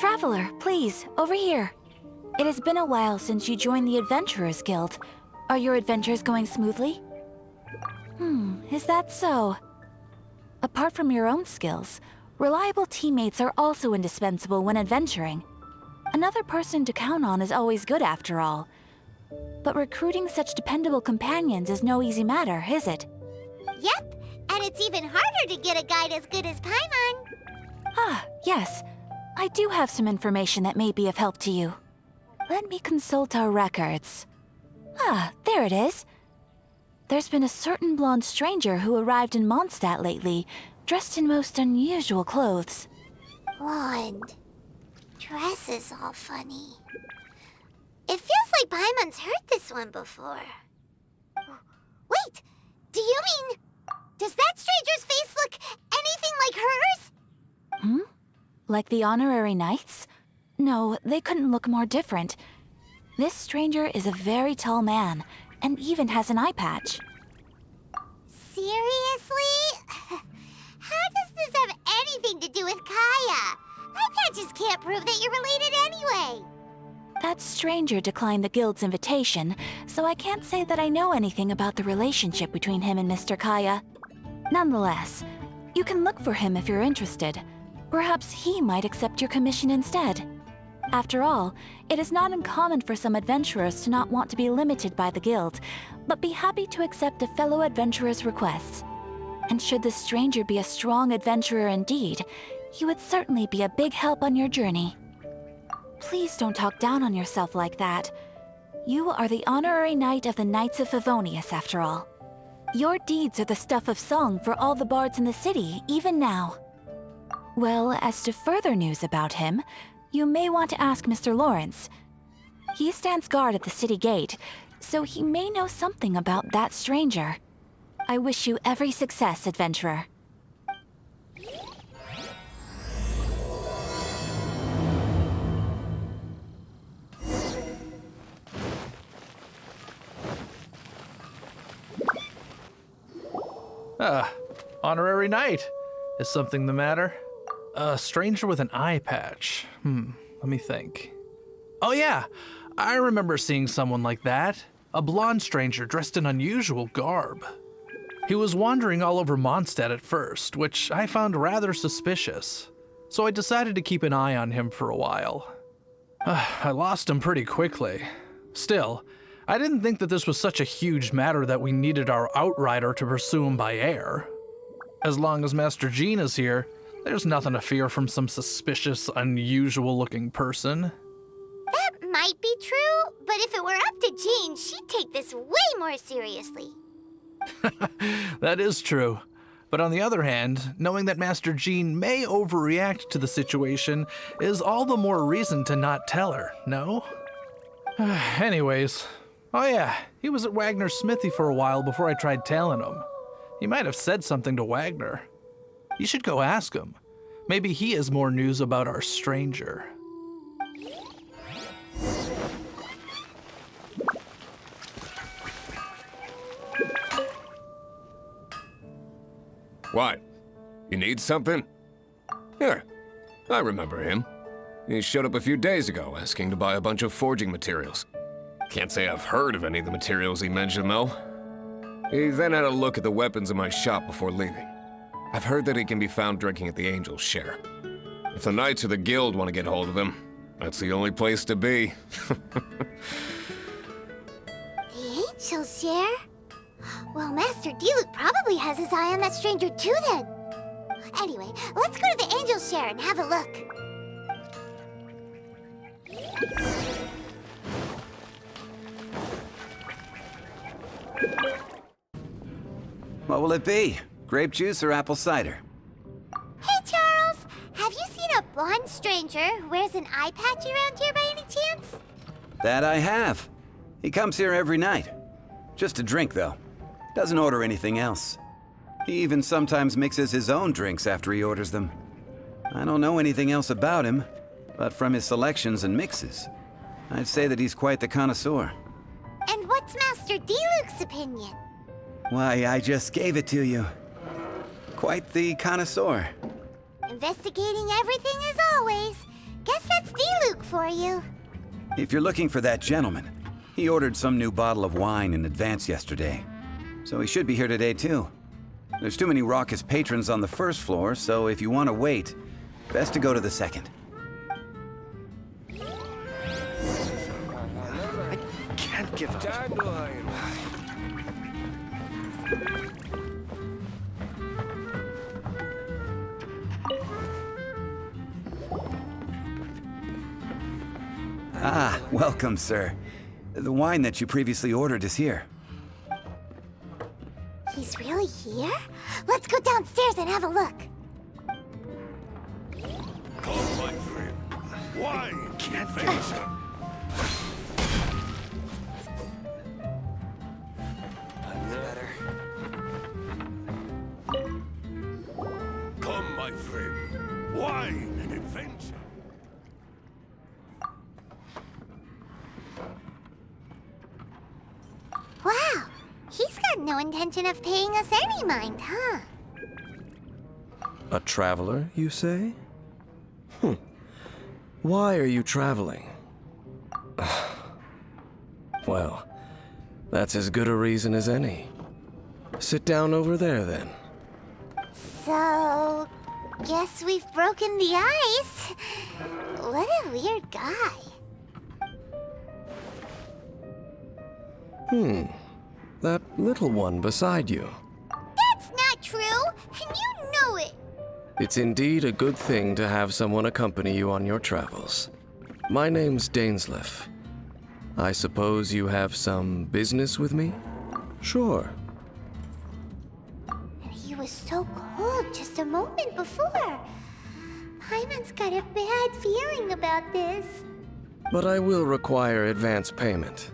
Traveler, please, over here. It has been a while since you joined the Adventurers Guild. Are your adventures going smoothly? Is that so? Apart from your own skills, reliable teammates are also indispensable when adventuring. Another person to count on is always good after all. But recruiting such dependable companions is no easy matter, is it? Yep, and it's even harder to get a guide as good as Paimon. Ah, yes. I do have some information that may be of help to you. Let me consult our records. Ah, there it is. There's been a certain blonde stranger who arrived in Mondstadt lately, dressed in most unusual clothes. Blonde. Dress is all funny. It feels like Paimon's heard this one before. Wait, do you mean... Does that stranger's face look anything like hers? Like the honorary knights? No, they couldn't look more different. This stranger is a very tall man, and even has an eye patch. Seriously? How does this have anything to do with Kaya? Eye patches can't prove that you're related anyway. That stranger declined the guild's invitation, so I can't say that I know anything about the relationship between him and Mr. Kaya. Nonetheless, you can look for him if you're interested. Perhaps he might accept your commission instead. After all, it is not uncommon for some adventurers to not want to be limited by the guild, but be happy to accept a fellow adventurer's requests. And should the stranger be a strong adventurer indeed, he would certainly be a big help on your journey. Please don't talk down on yourself like that. You are the honorary knight of the Knights of Favonius, after all. Your deeds are the stuff of song for all the bards in the city, even now. Well, as to further news about him, you may want to ask Mr. Lawrence. He stands guard at the city gate, so he may know something about that stranger. I wish you every success, adventurer. Honorary knight. Is something the matter? A stranger with an eye patch. Let me think. Oh yeah, I remember seeing someone like that. A blonde stranger dressed in unusual garb. He was wandering all over Mondstadt at first, which I found rather suspicious. So I decided to keep an eye on him for a while. I lost him pretty quickly. Still, I didn't think that this was such a huge matter that we needed our outrider to pursue him by air. As long as Master Jean is here, there's nothing to fear from some suspicious, unusual-looking person. That might be true, but if it were up to Jean, she'd take this way more seriously. That is true. But on the other hand, knowing that Master Jean may overreact to the situation is all the more reason to not tell her, no? Anyways, oh yeah, he was at Wagner's smithy for a while before I tried tailing him. He might have said something to Wagner. You should go ask him. Maybe he has more news about our stranger. What? You need something? Here, I remember him. He showed up a few days ago asking to buy a bunch of forging materials. Can't say I've heard of any of the materials he mentioned, though. He then had a look at the weapons in my shop before leaving. I've heard that he can be found drinking at the Angel's Share. If the Knights of the Guild want to get hold of him, that's the only place to be. The Angel's Share? Well, Master Diluc probably has his eye on that stranger too then. Anyway, let's go to the Angel's Share and have a look. What will it be? Grape juice or apple cider? Hey, Charles! Have you seen a blonde stranger who wears an eye patch around here by any chance? That I have. He comes here every night. Just to drink, though. Doesn't order anything else. He even sometimes mixes his own drinks after he orders them. I don't know anything else about him, but from his selections and mixes, I'd say that he's quite the connoisseur. And what's Master Diluc's opinion? Why, I just gave it to you. Quite the connoisseur. Investigating everything as always. Guess that's D-Luke for you. If you're looking for that gentleman, he ordered some new bottle of wine in advance yesterday. So he should be here today too. There's too many raucous patrons on the first floor, so if you want to wait, best to go to the second. I can't give up. Ah, welcome, sir. The wine that you previously ordered is here. He's really here? Let's go downstairs and have a look. Come, my friend. Why can't finish him? Better. Come, my friend. Wine and adventure. Wow, he's got no intention of paying us any mind, huh? A traveler, you say? Why are you traveling? Well, that's as good a reason as any. Sit down over there, then. So, guess we've broken the ice. What a weird guy. That little one beside you. That's not true, and you know it. It's indeed a good thing to have someone accompany you on your travels. My name's Dainsleif. I suppose you have some business with me? Sure. And he was so cold just a moment before. Paimon's got a bad feeling about this. But I will require advance payment.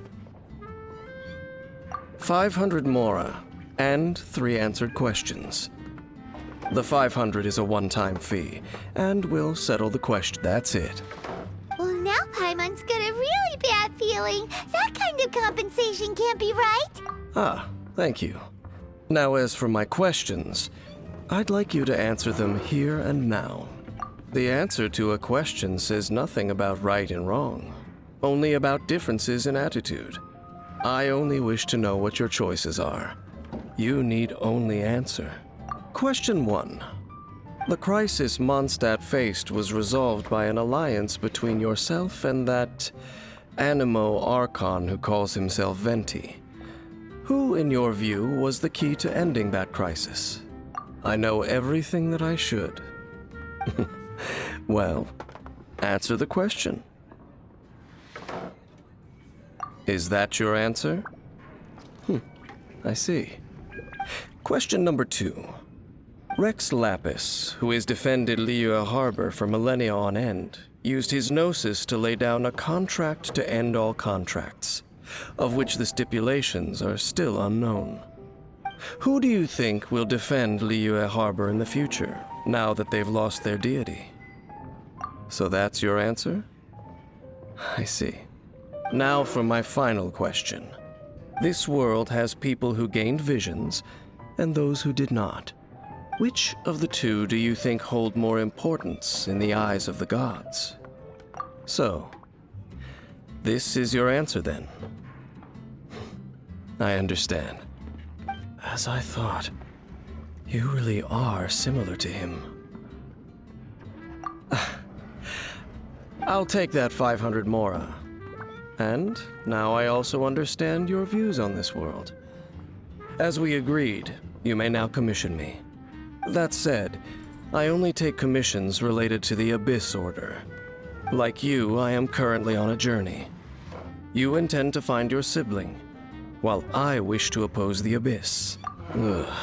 500 mora, and 3 answered questions. The 500 is a one-time fee, and we'll settle the question. That's it. Well, now Paimon's got a really bad feeling. That kind of compensation can't be right. Ah, thank you. Now, as for my questions, I'd like you to answer them here and now. The answer to a question says nothing about right and wrong, only about differences in attitude. I only wish to know what your choices are. You need only answer. Question 1. The crisis Mondstadt faced was resolved by an alliance between yourself and that Animo Archon who calls himself Venti. Who, in your view, was the key to ending that crisis? I know everything that I should. Well, answer the question. Is that your answer? I see. Question number 2. Rex Lapis, who has defended Liu Harbor for millennia on end, used his gnosis to lay down a contract to end all contracts, of which the stipulations are still unknown. Who do you think will defend Liu Harbor in the future, now that they've lost their deity? So that's your answer? I see. Now for my final question. This world has people who gained visions, and those who did not. Which of the two do you think hold more importance in the eyes of the gods? So, this is your answer then. I understand. As I thought, you really are similar to him. I'll take that 500 mora. And now I also understand your views on this world. As we agreed, you may now commission me. That said, I only take commissions related to the Abyss Order. Like you, I am currently on a journey. You intend to find your sibling, while I wish to oppose the Abyss. Ugh.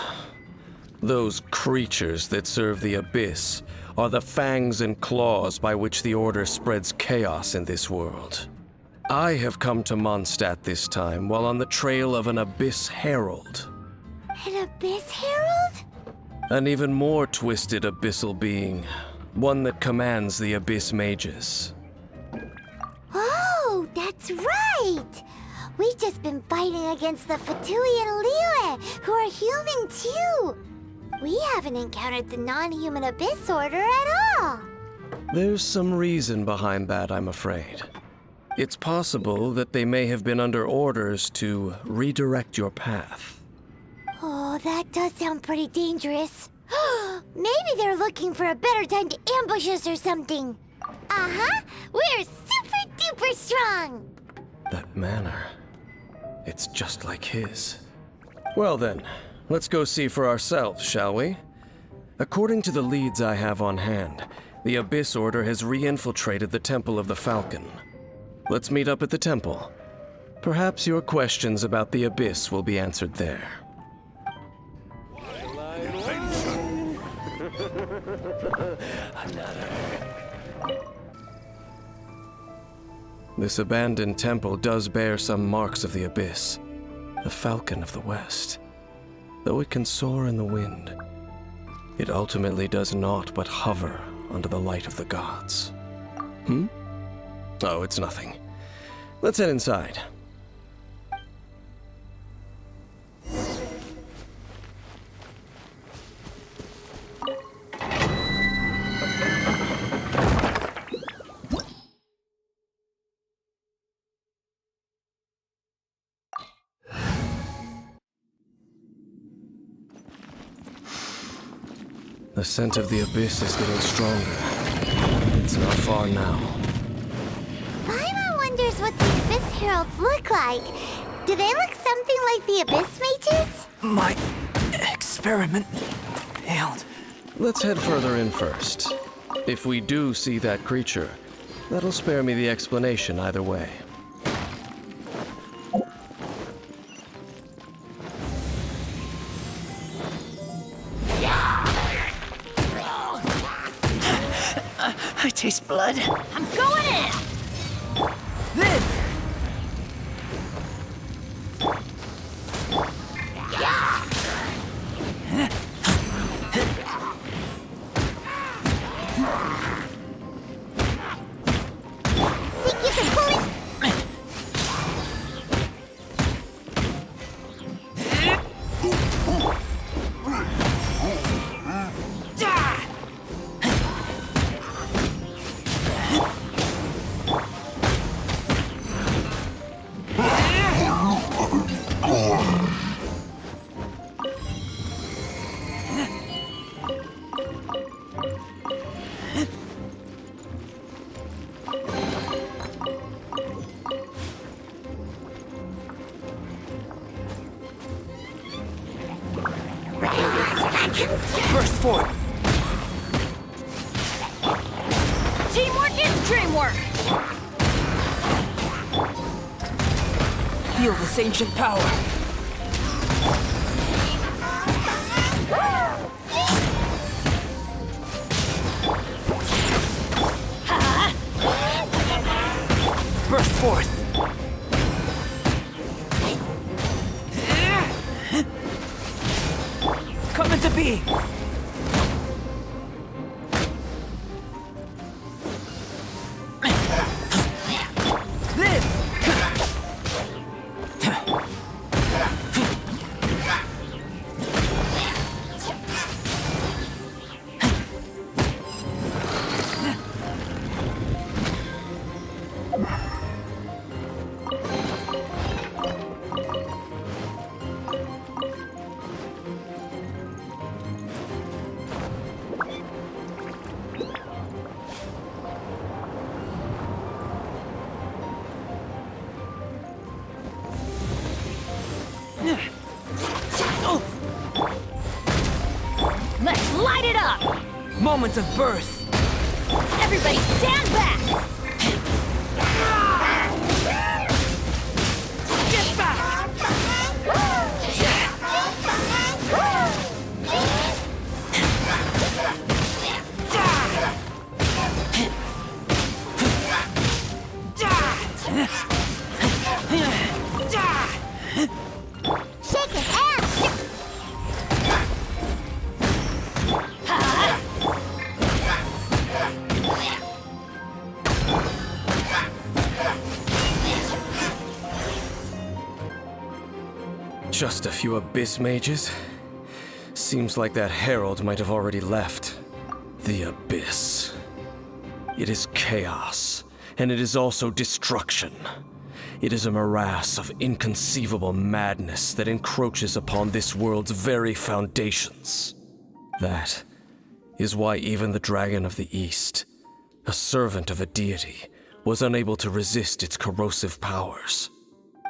Those creatures that serve the Abyss are the fangs and claws by which the Order spreads chaos in this world. I have come to Mondstadt this time while on the trail of an Abyss Herald. An Abyss Herald? An even more twisted abyssal being, one that commands the Abyss Mages. Oh, that's right! We've just been fighting against the Fatui and Liyue, who are human too! We haven't encountered the non-human Abyss Order at all! There's some reason behind that, I'm afraid. It's possible that they may have been under orders to redirect your path. Oh, that does sound pretty dangerous. Maybe they're looking for a better time to ambush us or something. Uh-huh. We're super duper strong. That manner, it's just like his. Well then, let's go see for ourselves, shall we? According to the leads I have on hand, the Abyss Order has re-infiltrated the Temple of the Falcon. Let's meet up at the temple. Perhaps your questions about the Abyss will be answered there. This abandoned temple does bear some marks of the Abyss, the Falcon of the West. Though it can soar in the wind, it ultimately does naught but hover under the light of the gods. Oh, it's nothing. Let's head inside. The scent of the Abyss is getting stronger. It's not far now. Paimon wonders what the Abyss Heralds look like. Do they look something like the Abyss Mages? My experiment failed. Let's head further in first. If we do see that creature, that'll spare me the explanation either way. I taste blood. I'm going in! Then! Think you can pull it? Burst forward. Teamwork is dreamwork! Feel this ancient power. Burst forth. Come into being. Let's light it up! Moments of birth. Everybody stand back! Get back! Shake your ass! Just a few Abyss Mages? Seems like that Herald might have already left. The Abyss. It is chaos, and it is also destruction. It is a morass of inconceivable madness that encroaches upon this world's very foundations. That is why even the Dragon of the East, a servant of a deity, was unable to resist its corrosive powers.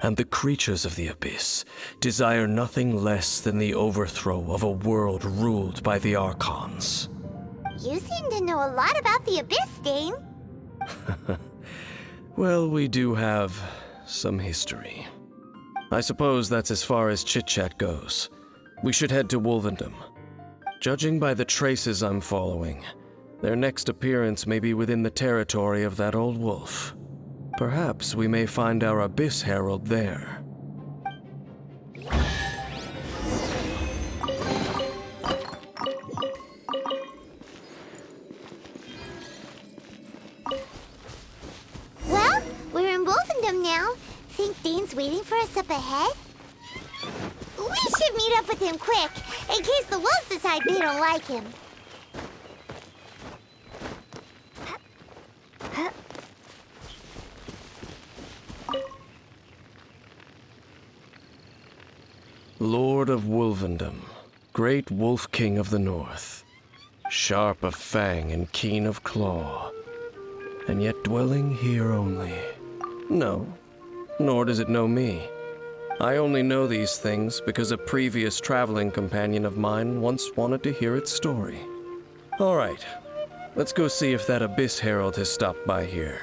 And the creatures of the Abyss desire nothing less than the overthrow of a world ruled by the Archons. You seem to know a lot about the Abyss, Dane. Well, we do have some history. I suppose that's as far as chit-chat goes. We should head to Wolvendom. Judging by the traces I'm following, their next appearance may be within the territory of that old wolf. Perhaps we may find our Abyss Herald there. Well, we're in Wolvendom now. Think Dane's waiting for us up ahead? We should meet up with him quick, in case the wolves decide they don't like him. Lord of Wolvendom, great wolf king of the north, sharp of fang and keen of claw, and yet dwelling here only. No, nor does it know me. I only know these things because a previous traveling companion of mine once wanted to hear its story. All right, let's go see if that Abyss Herald has stopped by here.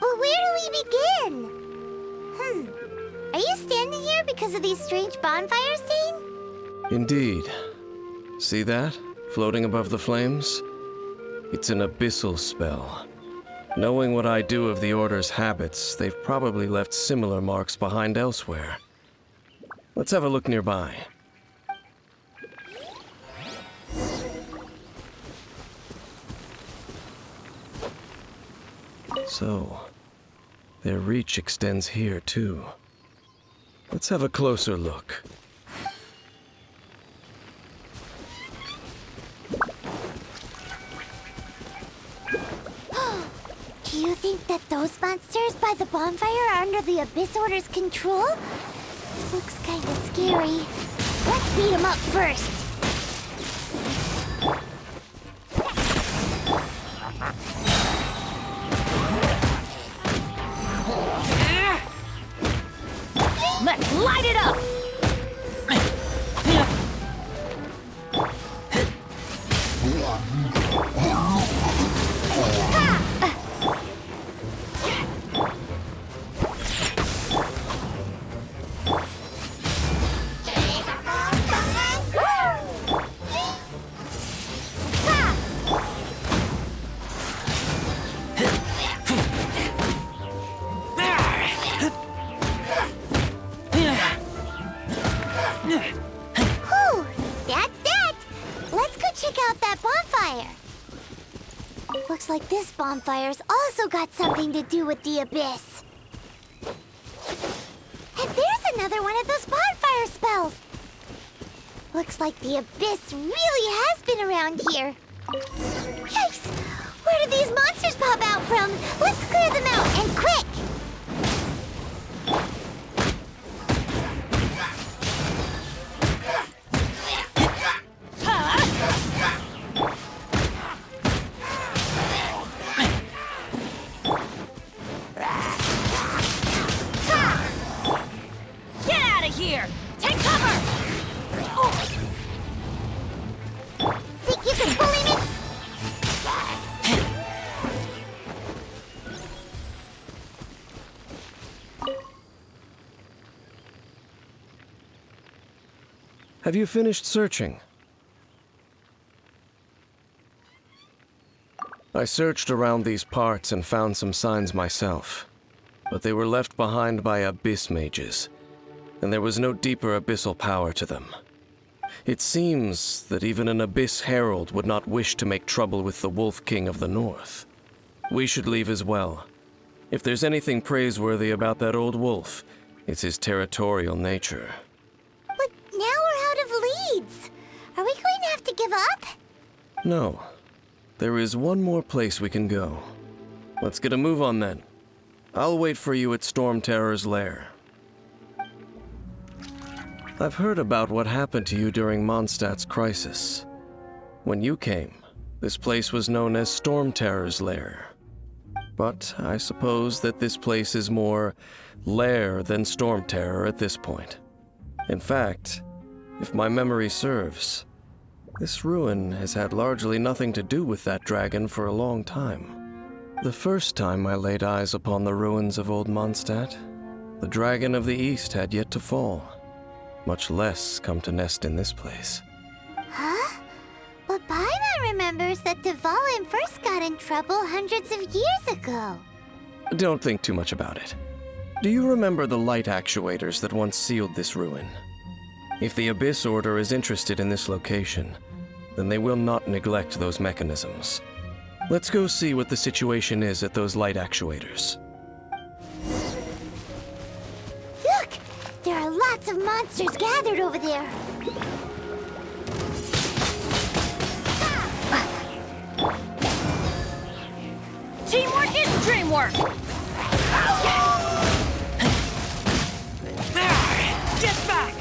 Well, where do we begin? Are you standing here because of these strange bonfires, Dane? Indeed. See that, floating above the flames? It's an abyssal spell. Knowing what I do of the Order's habits, they've probably left similar marks behind elsewhere. Let's have a look nearby. So, their reach extends here too. Let's have a closer look. Do you think that those monsters by the bonfire are under the Abyss Order's control? Looks kind of scary. Let's beat them up first. Let's light it up! Whew, that's that. Let's go check out that bonfire. Looks like this bonfire's also got something to do with the Abyss. And there's another one of those bonfire spells. Looks like the Abyss really has been around here. Yikes! Where did these monsters pop out from? Let's clear them out, and quick! Get out of here! Take cover! Think you can bully me? Have you finished searching? I searched around these parts and found some signs myself, but they were left behind by Abyss mages, and there was no deeper abyssal power to them. It seems that even an Abyss Herald would not wish to make trouble with the Wolf King of the North. We should leave as well. If there's anything praiseworthy about that old wolf, it's his territorial nature. But now we're out of leads. Are we going to have to give up? No. There is one more place we can go. Let's get a move on then. I'll wait for you at Stormterror's lair. I've heard about what happened to you during Mondstadt's crisis. When you came, this place was known as Stormterror's lair. But I suppose that this place is more Lair than Stormterror at this point. In fact, if my memory serves, this ruin has had largely nothing to do with that dragon for a long time. The first time I laid eyes upon the ruins of old Mondstadt, the dragon of the East had yet to fall, much less come to nest in this place. Huh? But Paimon remembers that Dvalin first got in trouble hundreds of years ago. Don't think too much about it. Do you remember the light actuators that once sealed this ruin? If the Abyss Order is interested in this location, then they will not neglect those mechanisms. Let's go see what the situation is at those light actuators. Look! There are lots of monsters gathered over there. Teamwork is dreamwork! Get back!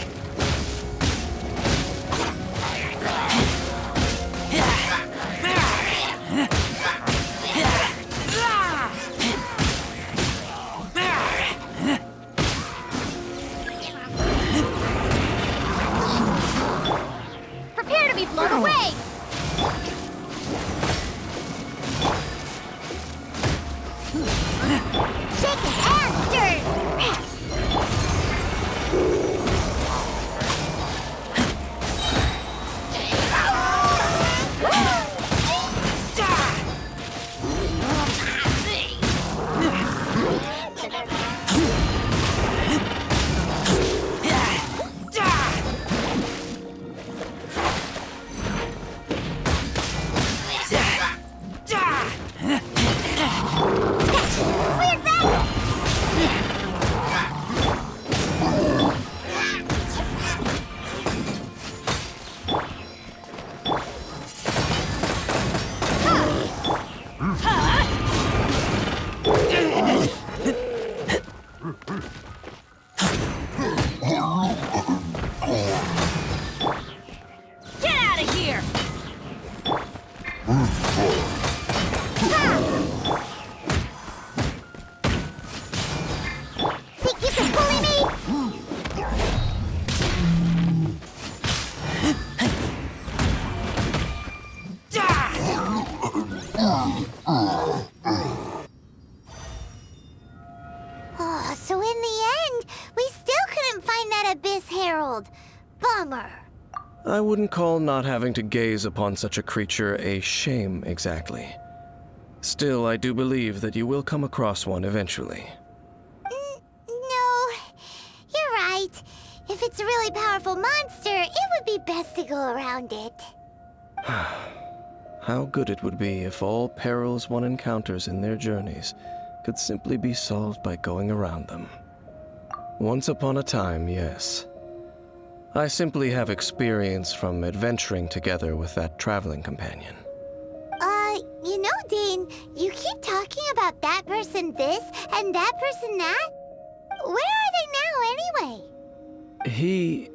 Prepare to be blown away! Shaken and stirred! I wouldn't call not having to gaze upon such a creature a shame exactly. Still, I do believe that you will come across one eventually. No, you're right. If it's a really powerful monster, it would be best to go around it. How good it would be if all perils one encounters in their journeys could simply be solved by going around them. Once upon a time, yes. I simply have experience from adventuring together with that traveling companion. You know, Dane, you keep talking about that person this and that person that. Where are they now, anyway? He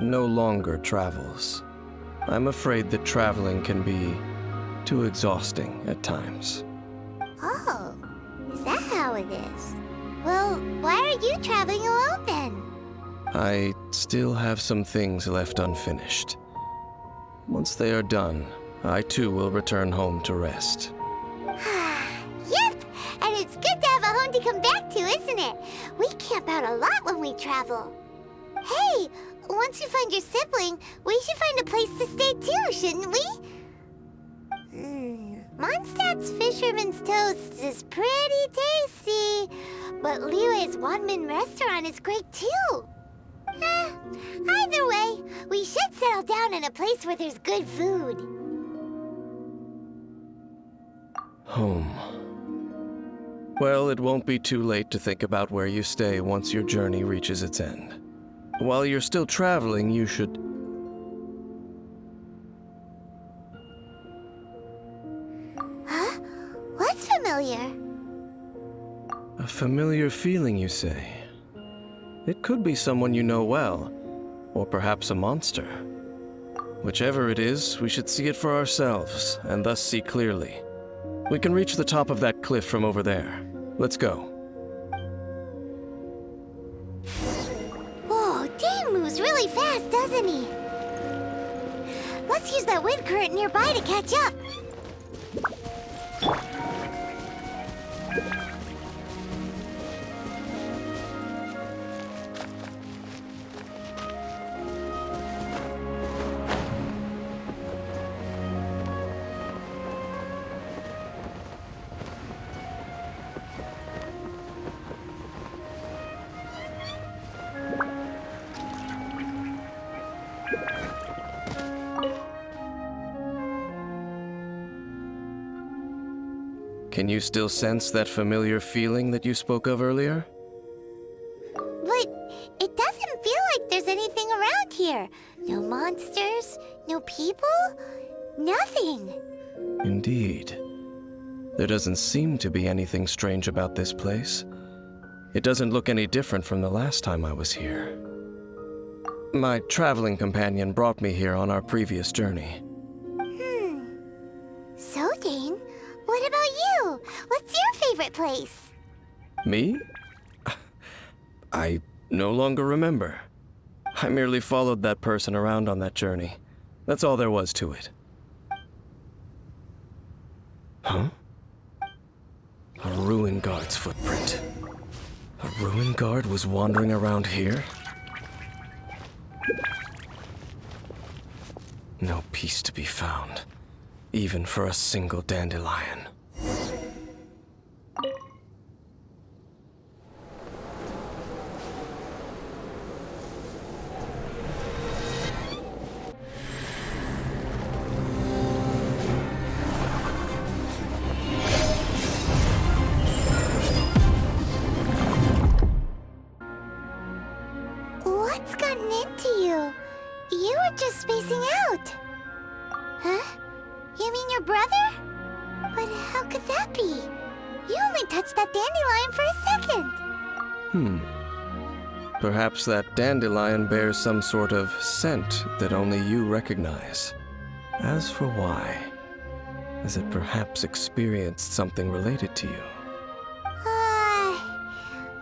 no longer travels. I'm afraid that traveling can be too exhausting at times. Oh, is that how it is? Well, why are you traveling alone then? I still have some things left unfinished. Once they are done, I too will return home to rest. Yep, and it's good to have a home to come back to, isn't it? We camp out a lot when we travel. Hey, once you find your sibling, we should find a place to stay too, shouldn't we? Mondstadt's Fisherman's Toast is pretty tasty, but Liyue's one-man restaurant is great too. Either way, we should settle down in a place where there's good food. Home. Well, it won't be too late to think about where you stay once your journey reaches its end. While you're still traveling, you should... What's familiar? A familiar feeling, you say? It could be someone you know well, or perhaps a monster. Whichever it is, we should see it for ourselves, and thus see clearly. We can reach the top of that cliff from over there. Let's go. Whoa, Dane moves really fast, doesn't he? Let's use that wind current nearby to catch up. Can you still sense that familiar feeling that you spoke of earlier? But it doesn't feel like there's anything around here. No monsters, no people, nothing. Indeed. There doesn't seem to be anything strange about this place. It doesn't look any different from the last time I was here. My traveling companion brought me here on our previous journey. So, Dane, what about you? What's your favorite place? Me? I no longer remember. I merely followed that person around on that journey. That's all there was to it. Huh? A ruin guard's footprint. A ruin guard was wandering around here? No peace to be found, even for a single dandelion. What's gotten into you? You were just spacing out. Huh? You mean your brother? But how could that be? You only touched that dandelion for a second. Perhaps that dandelion bears some sort of scent that only you recognize. As for why, has it perhaps experienced something related to you?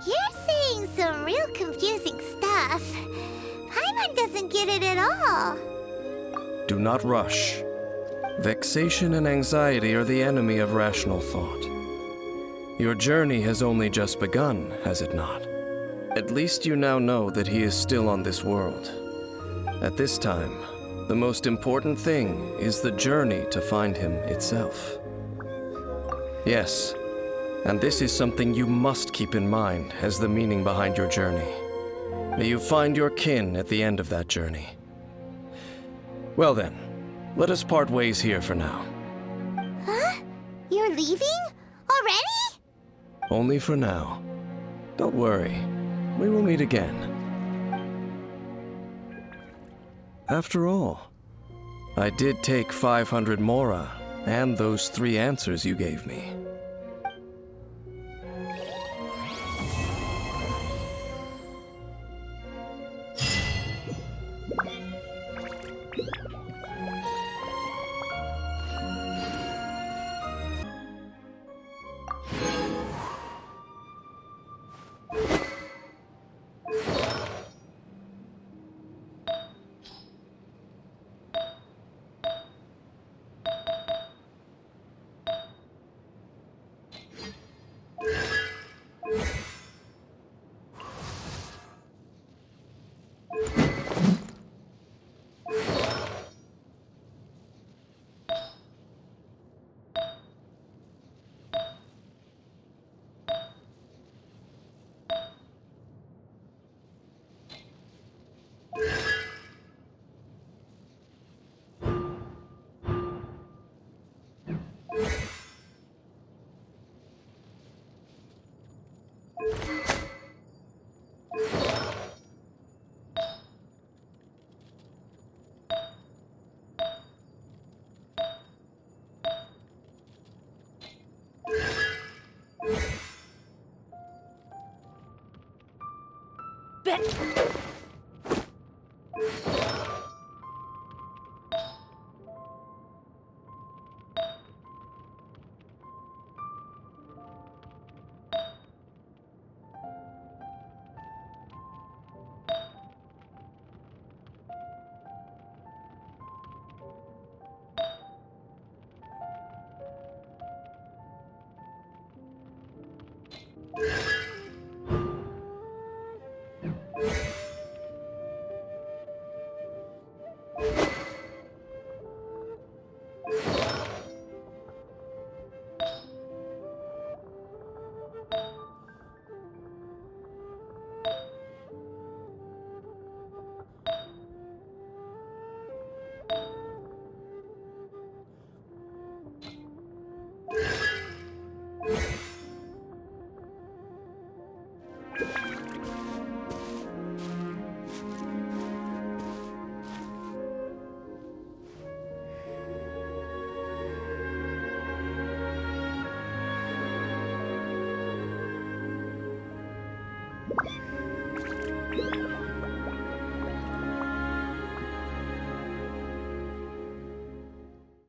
You're saying some real confusing stuff. Paimon doesn't get it at all. Do not rush. Vexation and anxiety are the enemy of rational thought. Your journey has only just begun, has it not? At least you now know that he is still on this world. At this time, the most important thing is the journey to find him itself. Yes, and this is something you must keep in mind as the meaning behind your journey. May you find your kin at the end of that journey. Well then, let us part ways here for now. Huh? You're leaving? Already? Only for now. Don't worry, we will meet again. After all, I did take 500 Mora and those 3 answers you gave me.